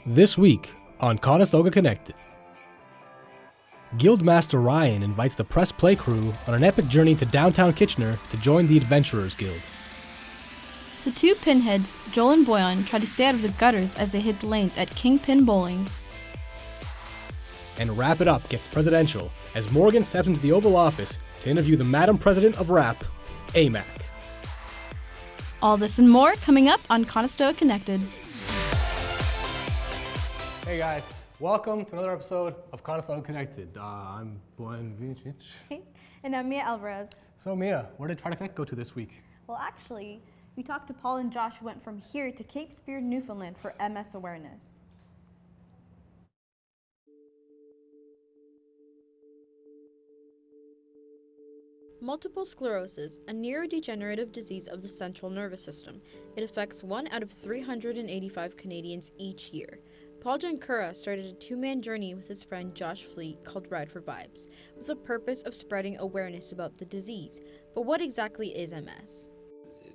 This week on Conestoga Connected, Guildmaster Ryan invites the Press Play crew on an epic journey to downtown Kitchener to join the Adventurers Guild. The two pinheads, Joel and Boyan, try to stay out of the gutters as they hit the lanes at Kingpin Bowling. And Wrap It Up gets presidential as Morgan steps into the Oval Office to interview the Madam President of Rap, AMAC. All this and more coming up on Conestoga Connected. Hey guys, welcome to another episode of Conestoga Connected. I'm Boyan Vicic. Hey, and I'm Mia Alvarez. So Mia, where did Try to Connect go to this week? Well, actually, we talked to Paul and Josh who went from here to Cape Spear, Newfoundland for MS awareness. Multiple sclerosis, a neurodegenerative disease of the central nervous system. It affects 1 out of 385 Canadians each year. Paul Jankura started a two-man journey with his friend Josh Fleet called Ride for Vibes, with the purpose of spreading awareness about the disease. But what exactly is MS?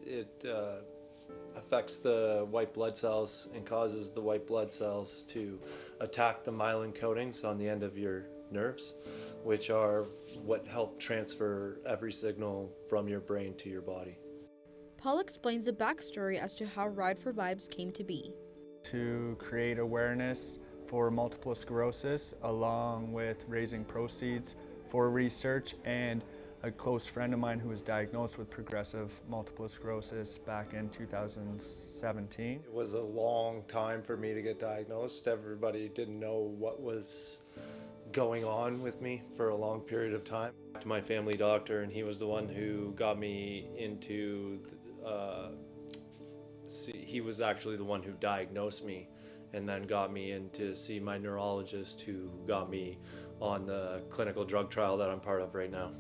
It affects the white blood cells and causes the white blood cells to attack the myelin coatings on the end of your nerves, which are what help transfer every signal from your brain to your body. Paul explains the backstory as to how Ride for Vibes came to be. To create awareness for multiple sclerosis, along with raising proceeds for research, and a close friend of mine who was diagnosed with progressive multiple sclerosis back in 2017. It was a long time for me to get diagnosed. Everybody didn't know what was going on with me for a long period of time. To my family doctor, and he was the one who got me into he was actually the one who diagnosed me and then got me in to see my neurologist, who got me on the clinical drug trial that I'm part of right now.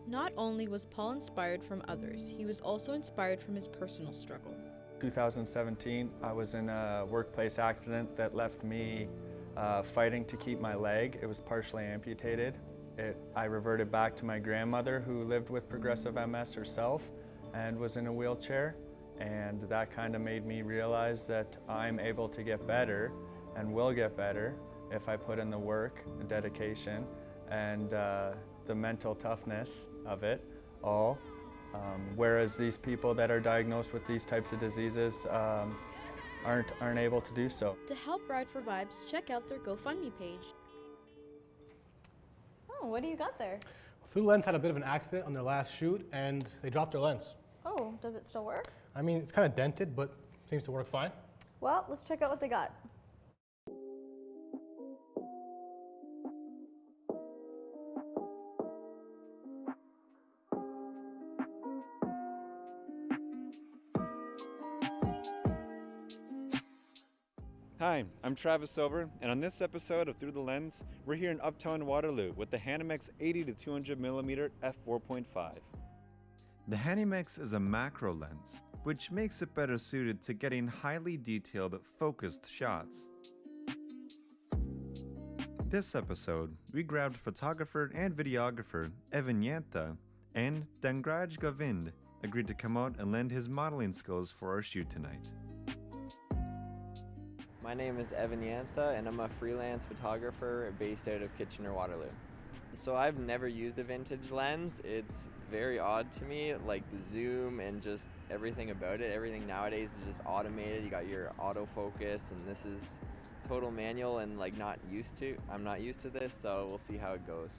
Not only was Paul inspired from others, he was also inspired from his personal struggle. 2017, I was in a workplace accident that left me fighting to keep my leg. It was partially amputated. I reverted back to my grandmother, who lived with progressive MS herself and was in a wheelchair. And that kind of made me realize that I'm able to get better and will get better if I put in the work, the dedication, and the mental toughness of it all. Whereas these people that are diagnosed with these types of diseases aren't able to do so. To help Ride for Vibes, check out their GoFundMe page. Oh, what do you got there? Through Lens had a bit of an accident on their last shoot and they dropped their lens. Oh, does it still work? I mean, it's kind of dented, but seems to work fine. Well, let's check out what they got. Hi, I'm Travis Silver, and on this episode of Through the Lens, we're here in Uptown Waterloo with the Hanimex 80 to 200mm f4.5. The Hanimex is a macro lens, which makes it better suited to getting highly detailed, focused shots. This episode, we grabbed photographer and videographer Evan Yanta, and Dangraj Govind agreed to come out and lend his modeling skills for our shoot tonight. My name is Evan Yantha, and I'm a freelance photographer based out of Kitchener-Waterloo. So I've never used a vintage lens. It's very odd to me, like the zoom and just everything about it. Everything nowadays is just automated. You got your autofocus, and this is total manual, and I'm not used to this, so we'll see how it goes.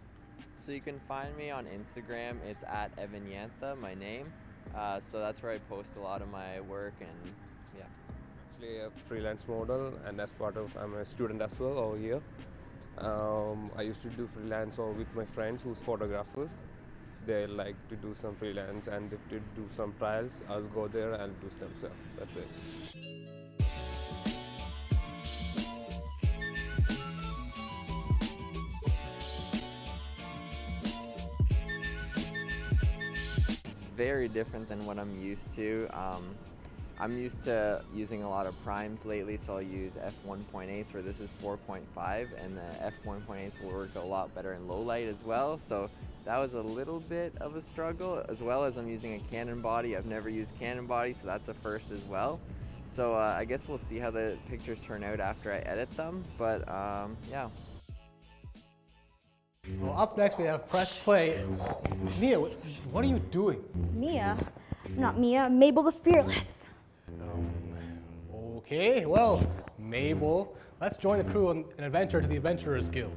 So you can find me on Instagram. It's at Evan Yantha, my name. So that's where I post a lot of my work, and yeah. A freelance model, and as part of I'm a student as well over here. I used to do freelance or with my friends who's photographers. They like to do some freelance, and if they do some trials, I'll go there and do some stuff. That's it. Very different than what I'm used to. I'm used to using a lot of primes lately, so I'll use f1.8s, where this is 4.5, and the f1.8s will work a lot better in low light as well. So that was a little bit of a struggle, as well as I'm using a Canon body. I've never used Canon body, so that's a first as well. So I guess we'll see how the pictures turn out after I edit them, but yeah. Well, up next we have Press Play. Mia, what are you doing? Mia? Not Mia, Mabel the Fearless. Okay, well, Mabel, let's join the crew on an adventure to the Adventurers Guild.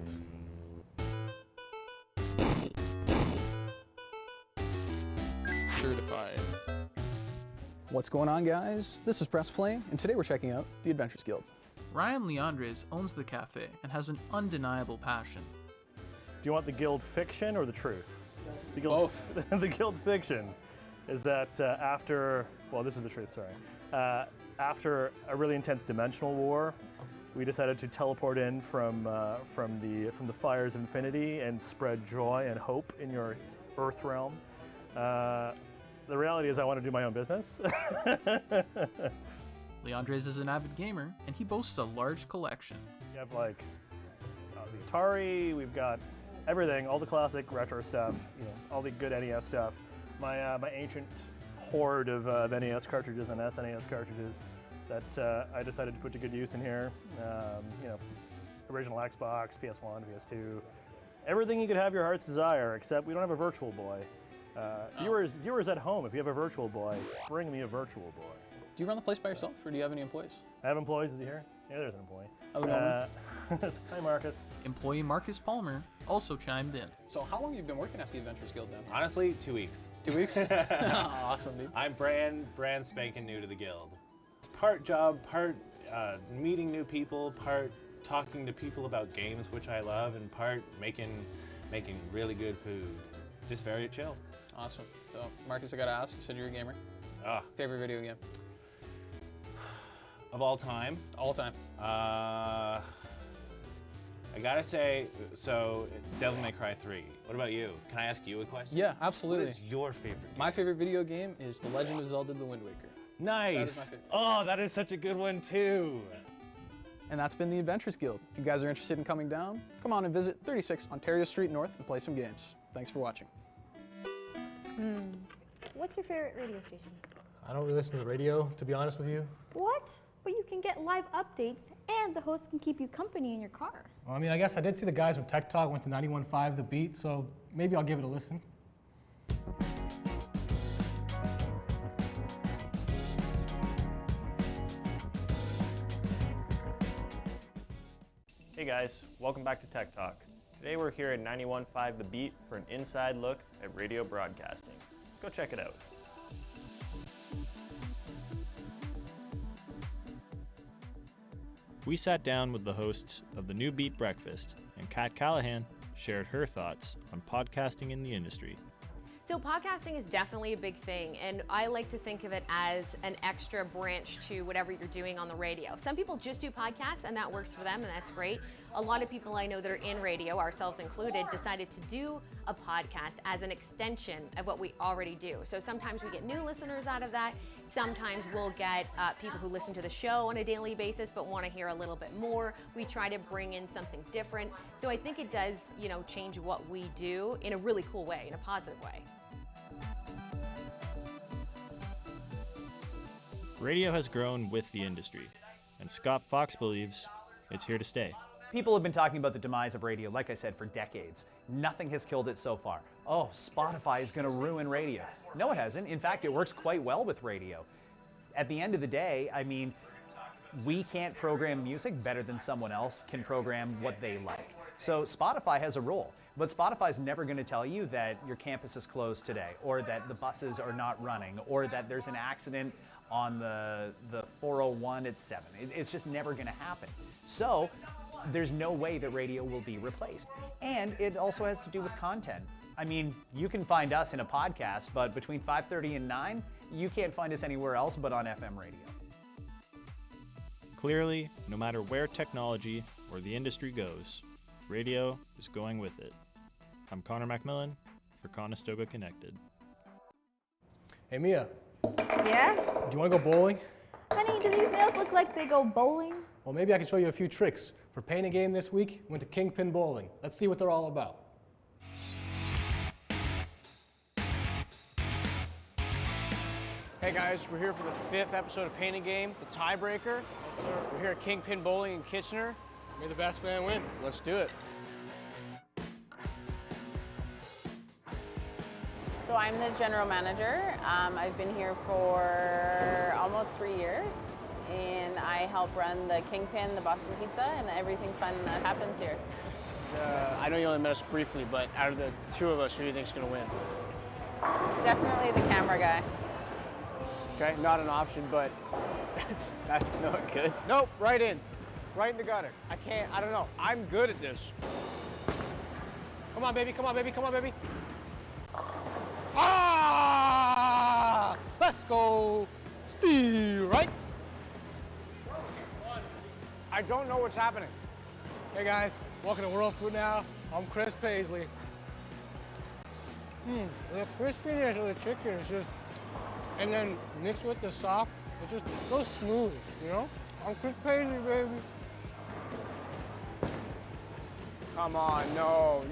Certified. What's going on, guys? This is Press Play, and today we're checking out the Adventurers Guild. Ryan Leandres owns the cafe and has an undeniable passion. Do you want the guild fiction or the truth? The guild, Both. The guild fiction is that this is the truth, sorry. After a really intense dimensional war, we decided to teleport in from the fires of infinity and spread joy and hope in your Earth realm. The reality is I want to do my own business. Leandres is an avid gamer, and he boasts a large collection. We have the Atari, we've got everything, all the classic retro stuff, all the good NES stuff. My ancient hoard of NES cartridges and SNES cartridges that I decided to put to good use in here. Original Xbox, PS1, PS2, everything you could have your heart's desire, except we don't have a Virtual Boy. Viewers at home, if you have a Virtual Boy, bring me a Virtual Boy. Do you run the place by yourself, or do you have any employees? I have employees. Is he here? Yeah, there's an employee. How's it going? Hi, Marcus. Employee Marcus Palmer also chimed in. So how long have you been working at the Adventurers Guild then? Honestly, 2 weeks. 2 weeks? Awesome, dude. I'm brand spanking new to the guild. It's part job, part meeting new people, part talking to people about games which I love, and part making really good food. Just very chill. Awesome. So, Marcus, I gotta ask, you said you're a gamer. Favorite video game? Of all time? All time. I gotta say, so Devil May Cry 3. What about you? Can I ask you a question? Yeah, absolutely. What is your favorite game? My favorite video game is The Legend of Zelda: The Wind Waker. Nice. That is my favorite. Oh, that is such a good one too. And that's been the Adventurers Guild. If you guys are interested in coming down, come on and visit 36 Ontario Street North and play some games. Thanks for watching. What's your favorite radio station? I don't really listen to the radio, to be honest with you. What? But you can get live updates, and the host can keep you company in your car. Well, I guess I did see the guys from Tech Talk went to 91.5 The Beat, so maybe I'll give it a listen. Hey guys, welcome back to Tech Talk. Today we're here at 91.5 The Beat for an inside look at radio broadcasting. Let's go check it out. We sat down with the hosts of the New Beat Breakfast, and Kat Callahan shared her thoughts on podcasting in the industry. So podcasting is definitely a big thing, and I like to think of it as an extra branch to whatever you're doing on the radio. Some people just do podcasts, and that works for them, and that's great. A lot of people I know that are in radio, ourselves included, decided to do a podcast as an extension of what we already do. So sometimes we get new listeners out of that. Sometimes we'll get people who listen to the show on a daily basis but want to hear a little bit more. We try to bring in something different. So I think it does, change what we do in a really cool way, in a positive way. Radio has grown with the industry, and Scott Fox believes it's here to stay. People have been talking about the demise of radio, like I said, for decades. Nothing has killed it so far. Oh, Spotify is going to ruin radio. No, it hasn't. In fact, it works quite well with radio. At the end of the day, we can't program music better than someone else can program what they like. So Spotify has a role, but Spotify's never going to tell you that your campus is closed today, or that the buses are not running, or that there's an accident on the 401 at 7. It's just never going to happen. So there's no way that radio will be replaced. And it also has to do with content. You can find us in a podcast, but between 5:30 and 9, you can't find us anywhere else but on FM radio. Clearly, no matter where technology or the industry goes, radio is going with it. I'm Connor Macmillan for Conestoga Connected. Hey Mia. Yeah? Do you want to go bowling? Honey, do these nails look like they go bowling? Well, maybe I can show you a few tricks. For paint a game this week, went to Kingpin Bowling. Let's see what they're all about. Hey guys, we're here for the 5th episode of Painting Game, the tiebreaker. We're here at Kingpin Bowling in Kitchener. May the best man win. Let's do it. So I'm the general manager. I've been here for almost 3 years, and I help run the Kingpin, the Boston Pizza, and everything fun that happens here. I know you only met us briefly, but out of the two of us, who do you think's gonna win? Definitely the camera guy. Okay, not an option, but that's not good. Nope, right in the gutter. I don't know. I'm good at this. Come on, baby, come on, baby, come on, baby. Ah! Let's go. Steve, right? I don't know what's happening. Hey guys, welcome to World Food Now. I'm Chris Paisley. The crispiness of the chicken is just, and then mixed with the soft, it's just so smooth, you know? I'm Chris Paisley, baby. Come on, no.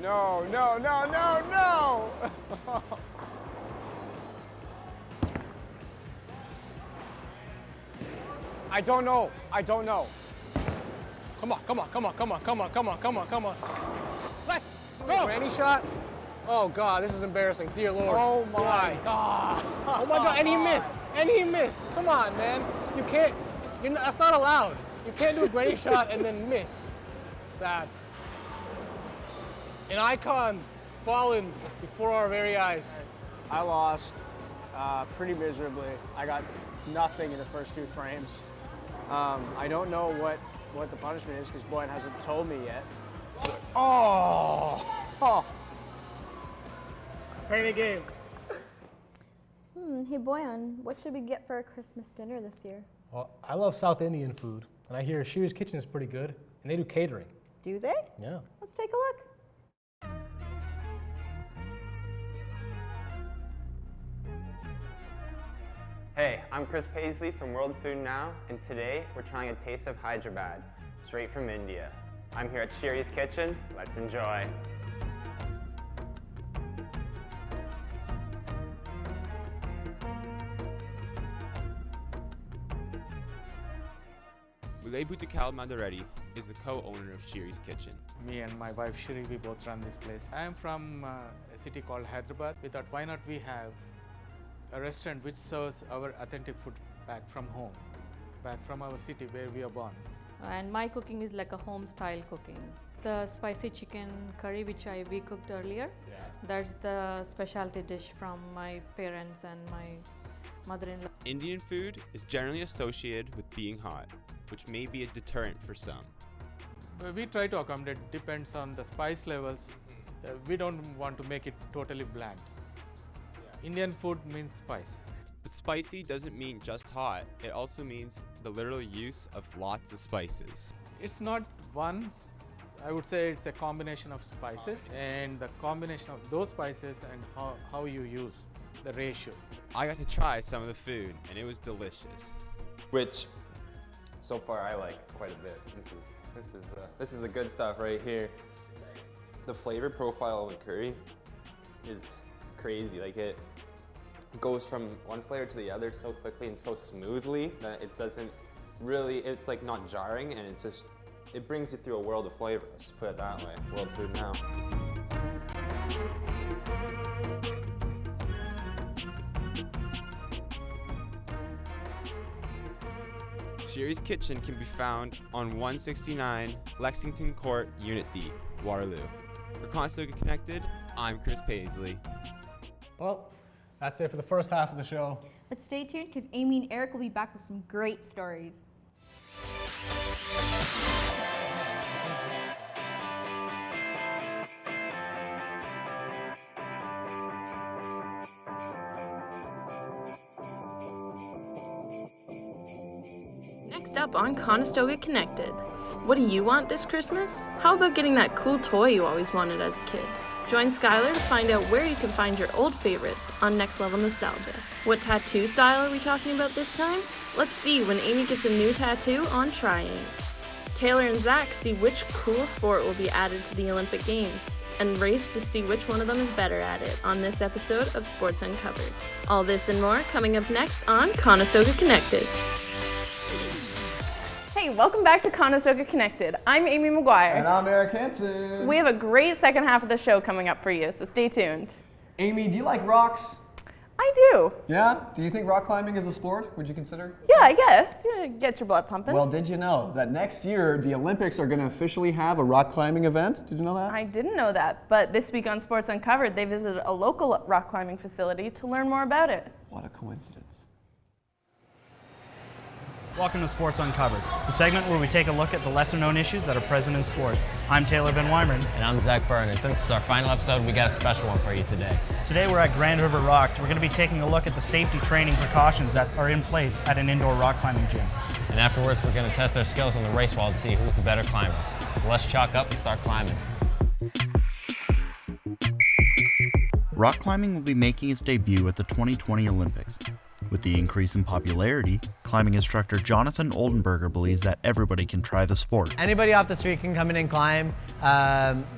I don't know. Come on. Let's go. Granny shot. Oh God, this is embarrassing. Dear Lord. Oh my God. Oh my God, and he missed. Come on, man. You can't, that's not allowed. You can't do a granny shot and then miss. Sad. An icon fallen before our very eyes. I lost pretty miserably. I got nothing in the first 2 frames. I don't know what the punishment is because Boyan hasn't told me yet. Oh. Painting game. Hey Boyan, what should we get for our Christmas dinner this year? Well, I love South Indian food, and I hear Shiri's Kitchen is pretty good, and they do catering. Do they? Yeah. Let's take a look. Hey, I'm Chris Paisley from World Food Now, and today we're trying a taste of Hyderabad, straight from India. I'm here at Shiri's Kitchen. Let's enjoy. Mulay Bhutikal Mandareddy is the co-owner of Shiri's Kitchen. Me and my wife Shiri, we both run this place. I am from a city called Hyderabad. We thought, why not we have a restaurant which serves our authentic food back from home, back from our city where we are born. And my cooking is like a home-style cooking. The spicy chicken curry which we cooked earlier, that's the specialty dish from my parents and my mother-in-law. Indian food is generally associated with being hot, which may be a deterrent for some. We try to accommodate, depends on the spice levels. We don't want to make it totally bland. Indian food means spice. But spicy doesn't mean just hot, it also means the literal use of lots of spices. It's not one, I would say it's a combination of spices and the combination of those spices and how you use the ratios. I got to try some of the food and it was delicious. Which, so far I like quite a bit. This is the good stuff right here. The flavor profile of the curry is crazy. Like it goes from one flavor to the other so quickly and so smoothly that it doesn't really, it's like not jarring, and it's just, it brings you through a world of flavors, put it that way. World Food Now. Shiri's Kitchen can be found on 169 Lexington Court, Unit D, Waterloo. For Conestoga Connected, I'm Chris Paisley. Well, that's it for the first half of the show. But stay tuned because Amy and Eric will be back with some great stories. Next up on Conestoga Connected. What do you want this Christmas? How about getting that cool toy you always wanted as a kid? Join Skylar to find out where you can find your old favorites on Next Level Nostalgia. What tattoo style are we talking about this time? Let's see when Amy gets a new tattoo on Trying. Taylor and Zach see which cool sport will be added to the Olympic Games. and race to see which one of them is better at it on this episode of Sports Uncovered. All this and more coming up next on Conestoga Connected. Hey, welcome back to Conestoga Connected. I'm Amy McGuire. And I'm Eric Hansen. We have a great second half of the show coming up for you, so stay tuned. Amy, do you like rocks? I do. Yeah? Do you think rock climbing is a sport? Would you consider? Yeah, I guess. Get your blood pumping. Well, did you know that next year the Olympics are going to officially have a rock climbing event? Did you know that? I didn't know that, but this week on Sports Uncovered, they visited a local rock climbing facility to learn more about it. What a coincidence. Welcome to Sports Uncovered, the segment where we take a look at the lesser-known issues that are present in sports. I'm Taylor Van Weimerman. And I'm Zach Byrne, and since it's our final episode, we got a special one for you today. Today we're at Grand River Rocks. We're going to be taking a look at the safety training precautions that are in place at an indoor rock climbing gym. And afterwards, we're going to test our skills on the race wall to see who's the better climber. So let's chalk up and start climbing. Rock climbing will be making its debut at the 2020 Olympics. With the increase in popularity, climbing instructor Jonathan Oldenburger believes that everybody can try the sport. Anybody off the street can come in and climb.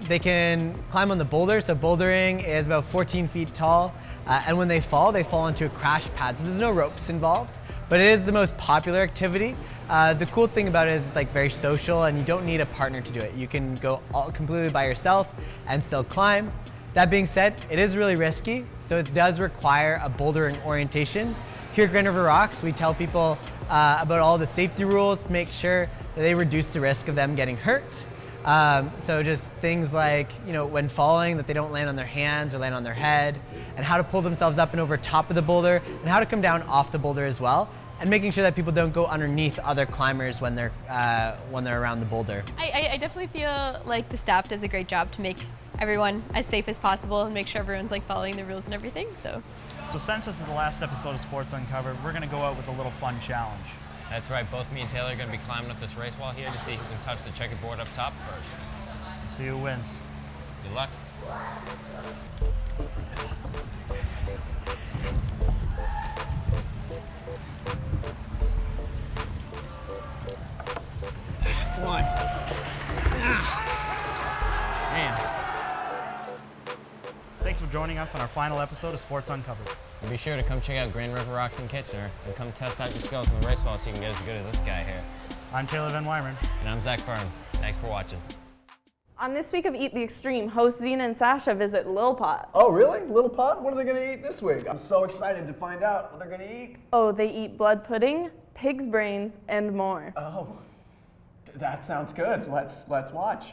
They can climb on the boulder, so bouldering is about 14 feet tall, and when they fall onto a crash pad, so there's no ropes involved, but it is the most popular activity. The cool thing about it is it's like very social, and you don't need a partner to do it. You can go completely by yourself and still climb. That being said, it is really risky, so it does require a bouldering orientation. Here at Grand River Rocks, we tell people about all the safety rules to make sure that they reduce the risk of them getting hurt. So just things like, when falling, that they don't land on their hands or land on their head, and how to pull themselves up and over top of the boulder, and how to come down off the boulder as well, and making sure that people don't go underneath other climbers when they're around the boulder. I definitely feel like the staff does a great job to make everyone as safe as possible and make sure everyone's following the rules and everything. So since this is the last episode of Sports Uncovered, we're going to go out with a little fun challenge. That's right, both me and Taylor are going to be climbing up this race wall here to see who can touch the checkerboard up top first. Let's see who wins. Good luck. Come on. Man. Thanks for joining us on our final episode of Sports Uncovered. And be sure to come check out Grand River Rocks in Kitchener and come test out your skills on the race wall so you can get as good as this guy here. I'm Taylor Van Weimerman. And I'm Zach Byrne. Thanks for watching. On this week of Eat the Extreme, hosts Zena and Sasha visit Lil Pot. Oh, really? Little Pot? What are they going to eat this week? I'm so excited to find out what they're going to eat. Oh, they eat blood pudding, pig's brains, and more. Oh, that sounds good. Let's watch.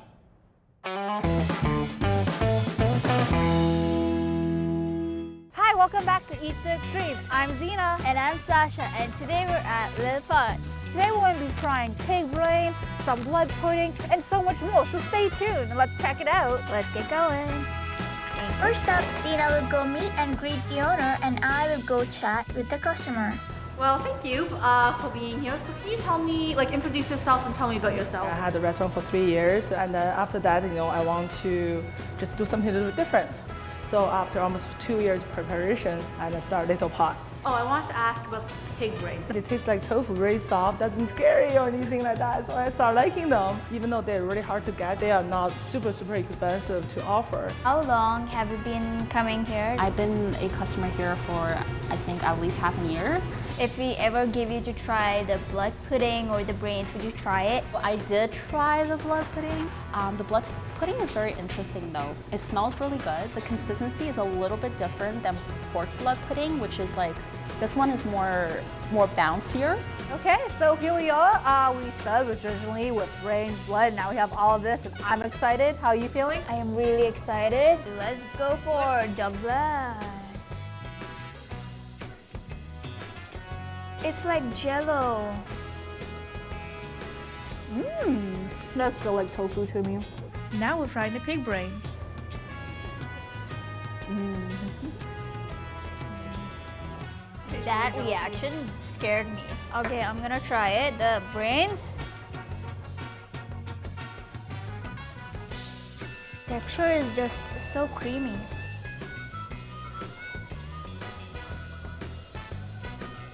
Hi, welcome back to Eat the Extreme. I'm Zena. And I'm Sasha, and today we're at Lil Pot. Today we're going to be trying pig brain, some blood pudding, and so much more, so stay tuned and let's check it out. Let's get going. First up, Zena will go meet and greet the owner, and I will go chat with the customer. Well, thank you for being here. So can you tell me, introduce yourself and tell me about yourself? I had the restaurant for 3 years, and then after that, I want to just do something a little bit different. So after almost 2 years preparations, I started Little Pot. Oh, I want to ask about the pig brains. It tastes like tofu, very soft, doesn't scary or anything like that. So I started liking them. Even though they're really hard to get, they are not super expensive to offer. How long have you been coming here? I've been a customer here for, I think, at least half a year. If we ever give you to try the blood pudding or the brains, would you try it? I did try the blood pudding. The blood pudding is very interesting though. It smells really good. The consistency is a little bit different than pork blood pudding, which is this one is more bouncier. Okay, so here we are. We started originally with brains, blood. Now we have all of this, and I'm excited. How are you feeling? I am really excited. Let's go for dog blood. It's like Jello. That's still like tofu to me. Now we're trying the pig brain. That reaction scared me. Okay, I'm gonna try it. The brains. Texture is just so creamy.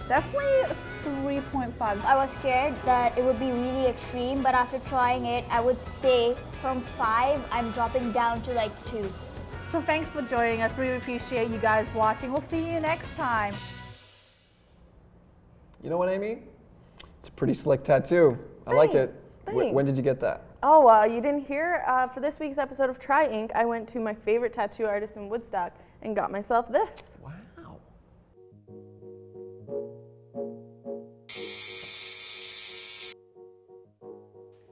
Definitely 3.5. I was scared that it would be really extreme, but after trying it, I would say from 5, I'm dropping down to like 2. So thanks for joining us. We appreciate you guys watching. We'll see you next time. You know what I mean? It's a pretty slick tattoo. I like it. When did you get that? Oh, you didn't hear? For this week's episode of Try Ink, I went to my favorite tattoo artist in Woodstock and got myself this. Wow.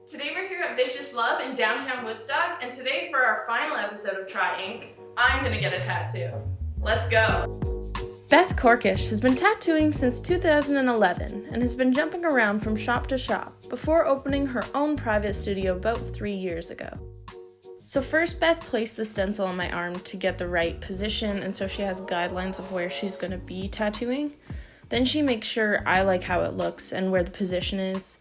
Today we're here at Vicious Love in downtown Woodstock, and today for our final episode of Try Ink, I'm gonna get a tattoo. Let's go. Beth Korkish has been tattooing since 2011 and has been jumping around from shop to shop before opening her own private studio about 3 years ago. So first, Beth placed the stencil on my arm to get the right position, and so she has guidelines of where she's gonna be tattooing. Then she makes sure I like how it looks and where the position is.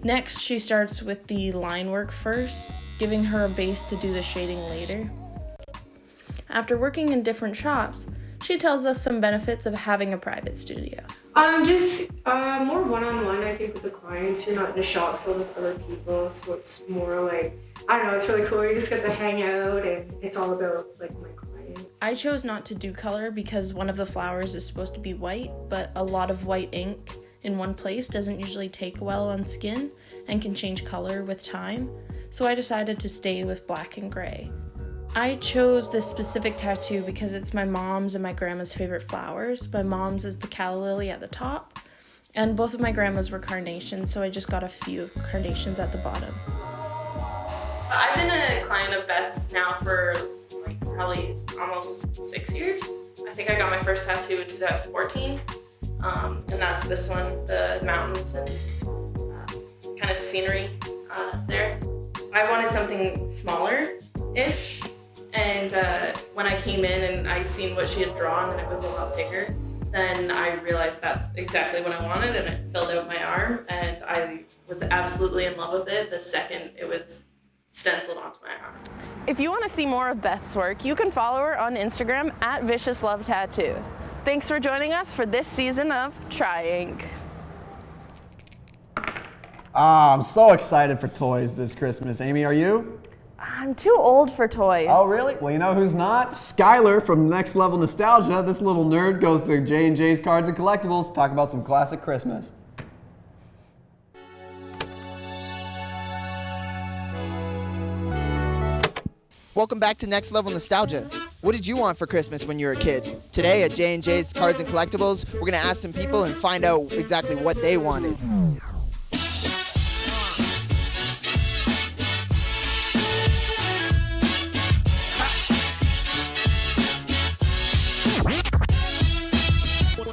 Next, she starts with the line work first, giving her a base to do the shading later. After working in different shops, she tells us some benefits of having a private studio. Just more one-on-one, I think, with the clients. You're not in a shop filled with other people, so it's more like, I don't know, it's really cool. You just get to hang out, and it's all about like my client. I chose not to do color because one of the flowers is supposed to be white, but a lot of white ink in one place doesn't usually take well on skin and can change color with time, so I decided to stay with black and gray. I chose this specific tattoo because it's my mom's and my grandma's favorite flowers. My mom's is the calla lily at the top, and both of my grandma's were carnations, so I just got a few carnations at the bottom. I've been a client of Beth's now for like probably almost 6 years. I think I got my first tattoo in 2014, and that's this one, the mountains and kind of scenery there. I wanted something smaller-ish. And when I came in and I seen what she had drawn and it was a lot bigger, then I realized that's exactly what I wanted, and it filled out my arm, and I was absolutely in love with it the second it was stenciled onto my arm. If you want to see more of Beth's work, you can follow her on Instagram at Vicious Love Tattoos. Thanks for joining us for this season of Try Ink. I'm so excited for toys this Christmas. Amy, are you? I'm too old for toys. Oh, really? Well, you know who's not? Skylar from Next Level Nostalgia. This little nerd goes to J&J's Cards and Collectibles to talk about some classic Christmas. Welcome back to Next Level Nostalgia. What did you want for Christmas when you were a kid? Today at J&J's Cards and Collectibles, we're going to ask some people and find out exactly what they wanted.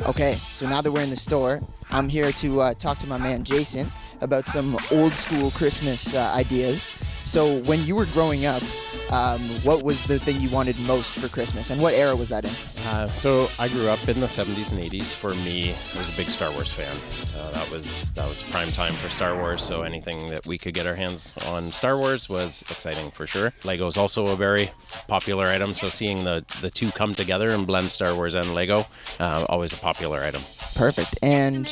Okay, so now that we're in the store, I'm here to talk to my man Jason about some old school Christmas ideas. So when you were growing up, what was the thing you wanted most for Christmas, and what era was that in? So I grew up in the 70s and 80s. For me, I was a big Star Wars fan. So that was prime time for Star Wars. So anything that we could get our hands on Star Wars was exciting for sure. Lego is also a very popular item. So seeing the two come together and blend Star Wars and Lego, always a popular item. Perfect. And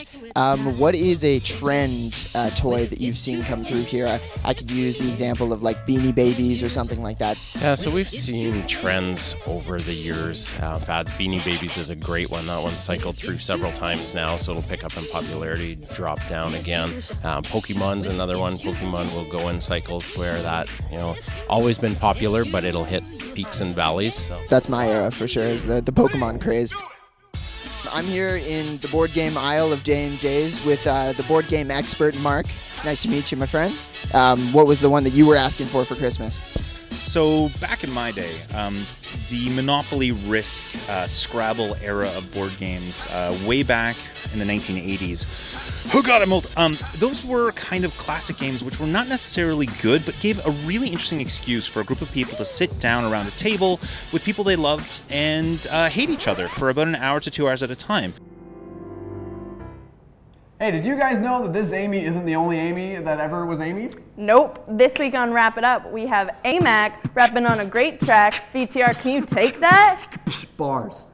what is a trend toy that you've seen come through here? I could use the example of like Beanie Babies or something like that. Yeah, so we've seen trends over the years. Fads, Beanie Babies is a great one. That one's cycled through several times now, so it'll pick up in popularity, drop down again. Pokemon's another one. Pokemon will go in cycles where that, always been popular, but it'll hit peaks and valleys. So. That's my era for sure, is the Pokemon craze. I'm here in the board game aisle of J&J's with the board game expert, Mark. Nice to meet you, my friend. What was the one that you were asking for Christmas? So back in my day, the Monopoly, Risk, Scrabble era of board games, way back in the 1980s. Oh God, I'm old. Those were kind of classic games which were not necessarily good, but gave a really interesting excuse for a group of people to sit down around a table with people they loved and hate each other for about an hour to 2 hours at a time. Hey, did you guys know that this Amy isn't the only Amy that ever was Amy? Nope. This week on Wrap It Up, we have AMAC rapping on a great track. VTR, can you take that? Bars.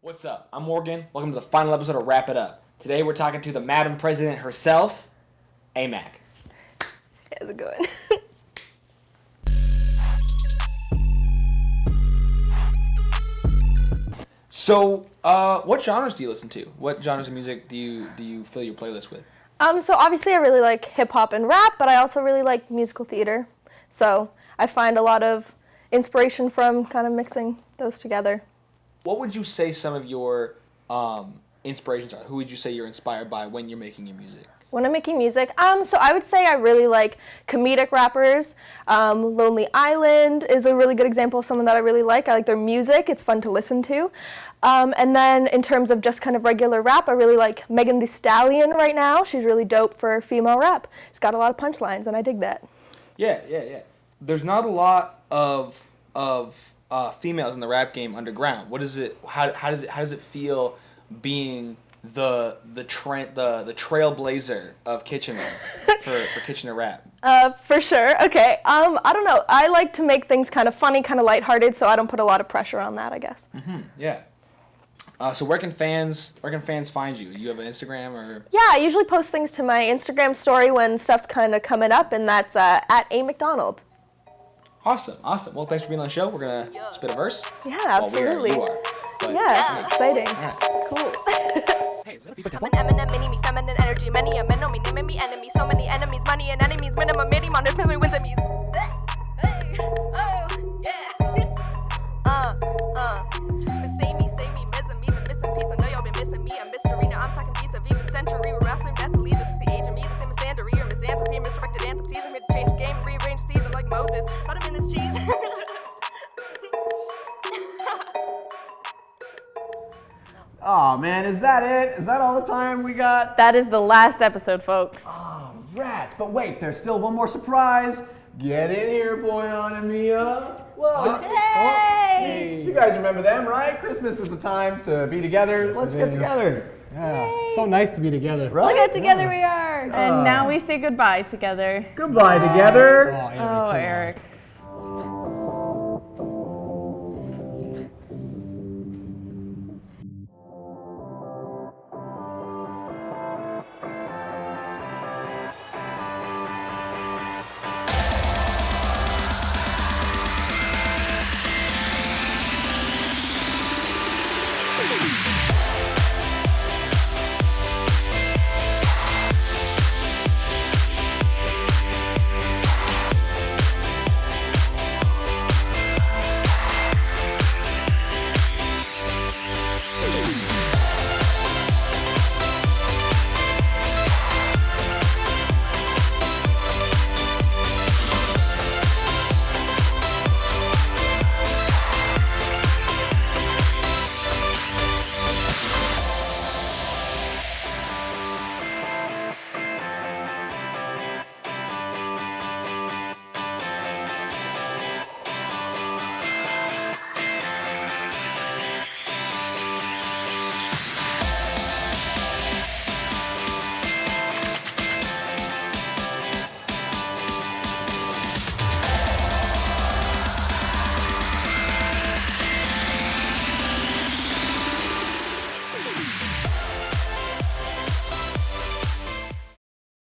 What's up? I'm Morgan. Welcome to the final episode of Wrap It Up. Today we're talking to the Madam President herself, AMAC. How's it going? So, what genres do you listen to? What genres of music do you fill your playlist with? So obviously I really like hip hop and rap, but I also really like musical theater. So I find a lot of inspiration from kind of mixing those together. What would you say some of your inspirations are? Who would you say you're inspired by when you're making your music? When I'm making music, so I would say I really like comedic rappers. Lonely Island is a really good example of someone that I really like. I like their music. It's fun to listen to. And then in terms of just kind of regular rap, I really like Megan Thee Stallion right now. She's really dope for female rap. She's got a lot of punchlines, and I dig that. Yeah. There's not a lot of females in the rap game underground. What is it? How does it feel being the trailblazer of Kitchener for Kitchener rap? For sure. Okay. I don't know. I like to make things kind of funny, kind of lighthearted, so I don't put a lot of pressure on that, I guess. Yeah. So where can fans find you? You have an Instagram or? Yeah, I usually post things to my Instagram story when stuff's kind of coming up, and that's at @amcdonald. Awesome. Well, thanks for being on the show. We're gonna spit a verse. Yeah, absolutely. Well, you are. But, yeah, exciting. All right. Cool. I'm an Eminem, mini me, feminine energy. Many a men know me, naming me enemy. So many enemies, money and enemies. Minimum, many on their family wins at me. Hey, oh, yeah. Save me, missing me, the missing piece. I know y'all been missing me. A mystery. Now I'm talking beats of even century. We're wrestling best to lead. This is the age of me. The same as Sandery or misanthropy. Misdirected anthem season. Here to change the game, rearrange the season like Moses. But I'm in this cheese. Oh man, is that it? Is that all the time we got? That is the last episode, folks. Oh, rats. But wait, there's still one more surprise. Get in here, Boyan and Mia. Whoa. Hey! You guys remember them, right? Christmas is the time to be together. Let's get together. Yeah, it's so nice to be together. Right? Look how together we are. And now we say goodbye together. Goodbye together. Oh, Eric.